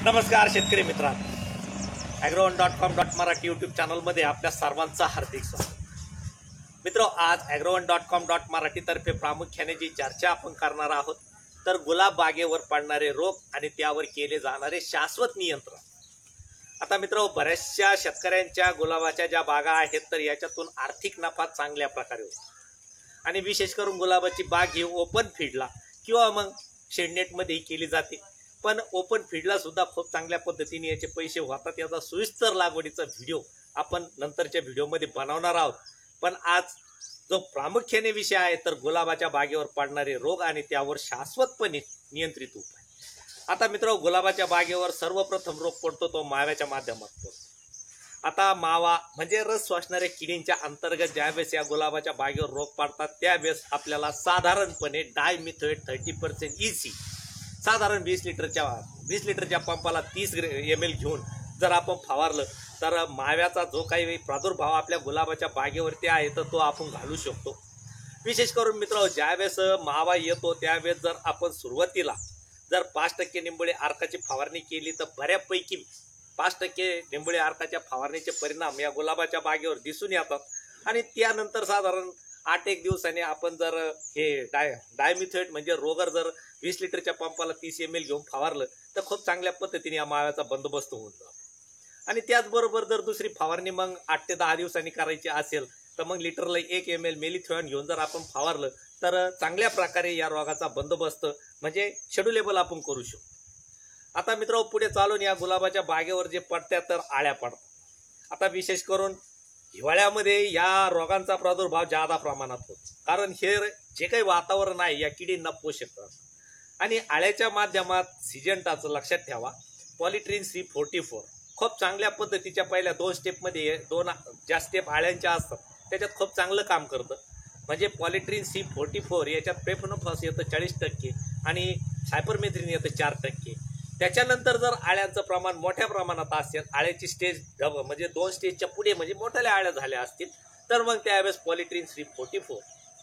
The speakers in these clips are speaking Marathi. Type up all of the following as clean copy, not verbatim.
नमस्कार शेतकरी मित्रांनो, agroone.com मराठी यूट्यूब चॅनलमध्ये आपल्या सर्वांचं हार्दिक स्वागत। मित्रो, आज agroone.com मराठी तर्फे प्रामुख्याने जी चर्चा आपण करणार आहोत तर गुलाब बागेवर पडणारे रोग आणि त्यावर केले जाणारे शाश्वत नियंत्रण। आता मित्रो, बऱ्याचशा शेतकऱ्यांच्या गुलाबाच्या ज्या बागा आहेत तर याच्यातून आर्थिक नफा चांगल्या प्रकारे होतो आणि विशेष करून गुलाबाची बाग ही ओपन फील्डला किंवा मग शेडनेटमध्ये केली जाते। पण ओपन फील्डला सुद्धा खूप चांगल्या पद्धतीने याचे पैसे होतात। याचा सविस्तर लागवडीचा व्हिडिओ आपण नंतरच्या व्हिडिओमध्ये बनवणार आहोत। पण आज जो प्रामुख्याने विषय आहे तर गुलाबाच्या बागेवर पडणारे रोग आणि त्यावर शाश्वतपणे नियंत्रित उपाय। आता मित्र, गुलाबाच्या बागेवर सर्वप्रथम रोग पडतो तो माव्याच्या माध्यमातून पडतो। आता मावा म्हणजे रस श्वासणाऱ्या किडींच्या अंतर्गत ज्यावेळेस या गुलाबाच्या बागेवर रोग पडतात त्यावेळेस आपल्याला साधारणपणे डायमिथोएट 30% EC साधारण 20 लिटरच्या पंपाला 30 ml घेऊन जर आपण फवारलं तर माव्याचा जो काही प्रादुर्भाव आपल्या गुलाबाच्या बागेवरती आहे तर तो आपण घालू शकतो। विशेष करून मित्र, ज्यावेळेस मावा येतो त्यावेळेस जर आपण सुरुवातीला जर 5% निंबोळी अर्काची फवारणी केली तर बऱ्यापैकी 5% निंबोळी अर्काच्या फवारणीचे परिणाम या गुलाबाच्या बागेवर दिसून येतात। आणि त्यानंतर साधारण 8 दिवसांनी आपण जर हे डायमिथोएट म्हणजे रोगर जर 20 लिटरच्या पंपाला 30 ml घेऊन फवारलं तर खूप चांगल्या पद्धतीने या माव्याचा बंदोबस्त होऊन जातो। आणि त्याचबरोबर जर दुसरी फवारणी मग 8 ते 10 दिवसांनी करायची असेल तर मग लिटरला 1 ml मेलिथिओन घेऊन जर आपण फवारलं तर चांगल्या प्रकारे या रोगाचा बंदोबस्त म्हणजे शेड्यूलेबल आपण करू शकतो। आता मित्र, पुढे चालून या गुलाबाच्या बागेवर जे पडत्या तर आळ्या पडतात। आता विशेष करून हिवाळ्यामध्ये या रोगांचा प्रादुर्भाव जादा प्रमाणात होतो, कारण हे जे काही वातावरण आहे या किडींना पोषक करतात। आणि आळ्याच्या माध्यमात सिजंटाचं लक्षात ठेवा, पॉलिट्रिन C44 खूप चांगल्या पद्धतीच्या पहिल्या 2 स्टेपमध्ये 2 ज्या स्टेप आळ्यांच्या असतात त्याच्यात खूप चांगलं काम करतं। म्हणजे पॉलिट्रिन C44 याच्यात प्रेफोनोफॉस येतं 40% आणि सायपरमेथ्रिन येतं 4%। त्याच्यानंतर जर आळ्यांचं प्रमाण मोठ्या प्रमाणात असेल, आळ्याची स्टेज म्हणजे 2 स्टेजच्या पुढे म्हणजे मोठ्या आळ्या झाल्या असतील तर मग त्यावेळेस पॉलिट्रिन C44,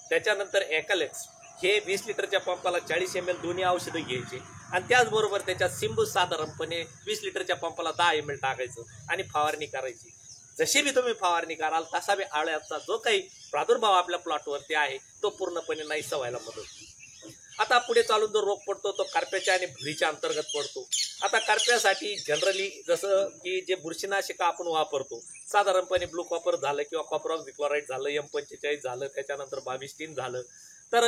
त्याच्यानंतर एकलेक्स हे 20 लिटरच्या पंपाला 40 ml दोन्ही औषधं घ्यायचे आणि त्याचबरोबर त्याच्यात सिंबू साधारणपणे 20 लिटरच्या पंपाला 10 ml टाकायचं आणि फवारणी करायची। जशी बी तुम्ही फवारणी कराल तसा बी आळ्याचा जो काही प्रादुर्भाव आपल्या प्लॉटवरती आहे तो पूर्णपणे नाहीसा व्हायला मदत होईल। आता पुढे चालून जो रोग पडतो तो करप्याच्या आणि भुरीच्या अंतर्गत पडतो। आता करप्यासाठी जनरली जसं की जे बुरशीनाशक आपण वापरतो साधारणपणे ब्लू कॉपर झालं किंवा कॉपर ऑक्झिक्लोराइड झालं, M45 झालं, त्याच्यानंतर 22-3 झालं, तर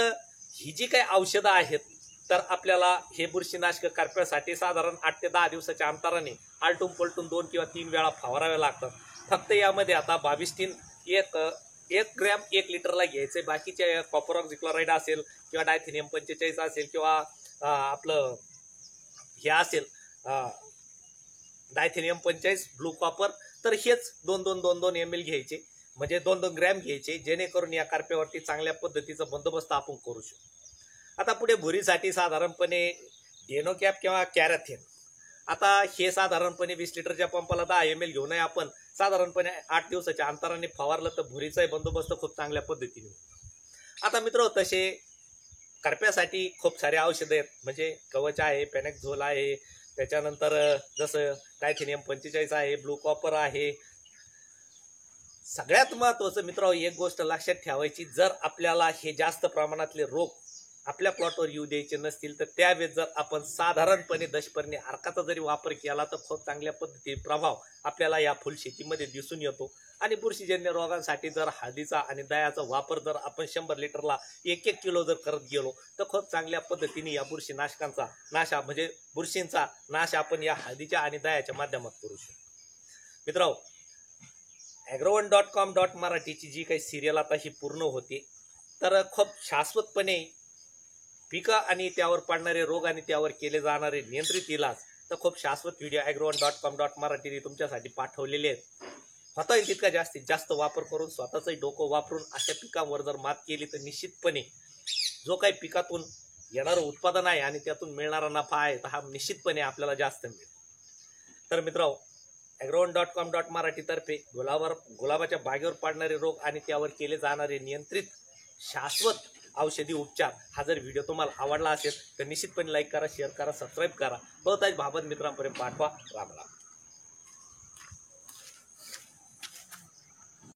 ही जी काही औषधं आहेत तर आपल्याला हे बुरशीनाशक करप्यासाठी साधारण 8 ते 10 दिवसाच्या अंतराने आलटून पलटून 2 किंवा 3 वेळा फवारावे लागतात। फक्त यामध्ये आता 22-3 1 ग्रॅम 1 लिटरला घ्यायचे, बाकीचे कॉपर ऑक्झिक्लोराइड असेल किंवा डायथिनियम 45 असेल किंवा आपलं हे असेल डायथिनियम 45 ब्लू कॉपर, तर हेच 2-2 ml घ्यायचे म्हणजे 2-2 ग्रॅम घ्यायचे, जेणेकरून या करप्यावरती चांगल्या पद्धतीचा बंदोबस्त आपण करू शकतो। आता पुढे भुरीसाठी साधारणपणे डेनोकॅप किंवा कॅरेथेन, आता हे साधारणपणे 20 लिटरच्या पंपाला 10 ml घेऊनही आपण साधारणपणे 8 दिवसाच्या अंतराने फवारलं तर भुरीचाही बंदोबस्त खूप चांगल्या पद्धतीने होतो। आता मित्र, तसे करप्यासाठी खूप सारे औषधं आहेत, म्हणजे कवच आहे, पेनेक्झोल आहे, त्याच्यानंतर जसं डायथिनियम 45 आहे, ब्लू कॉपर आहे। सगळ्यात महत्त्वाचं मित्र, एक गोष्ट लक्षात ठेवायची, जर आपल्याला हे जास्त प्रमाणातले रोग आपल्या प्लॉटवर येऊ द्यायचे नसतील तर त्यावेळेस जर आपण साधारणपणे दशपर्णी अर्काचा जरी वापर केला तर खूप चांगल्या पद्धतीने प्रभाव आपल्याला या फुलशेतीमध्ये दिसून येतो। आणि बुरशीजन्य रोगांसाठी जर हळदीचा आणि दह्याचा वापर जर आपण 100 लिटरला 1-1 किलो जर करत गेलो तर खूप चांगल्या पद्धतीने या बुरशीनाशकांचा नाश म्हणजे बुरशींचा नाश आपण या हळदीच्या आणि दह्याच्या माध्यमातून करू शकतो। मित्रांनो, agroone.com मराठीची जी काही सिरियल आता ही पूर्ण होते तर खूप शाश्वतपणे पिकं आणि त्यावर पडणारे रोग आणि त्यावर केले जाणारे नियंत्रित इलाज तर खूप शाश्वत व्हिडिओ agroone.com मराठीने तुमच्यासाठी पाठवलेले आहेत। होता येईल तितका जास्तीत जास्त वापर करून स्वतःचंही डोकं वापरून अशा पिकांवर जर मात केली तर निश्चितपणे जो काही पिकातून येणारं उत्पादन आहे आणि त्यातून मिळणारा नफा आहे तर हा निश्चितपणे आपल्याला जास्त मिळेल। तर मित्रांनो, agroone.com मराठीतर्फे गुलाबाच्या बागेवर पडणारे रोग आणि त्यावर केले जाणारे नियंत्रित शाश्वत औषधी उपचार हा जर व्हिडिओ तुम्हाला आवडला असेल तर निश्चितपणे लाईक करा, शेअर करा, सबस्क्राईब करा, बहुतांश भावत मित्रांपर्यंत पाठवा. राम राम.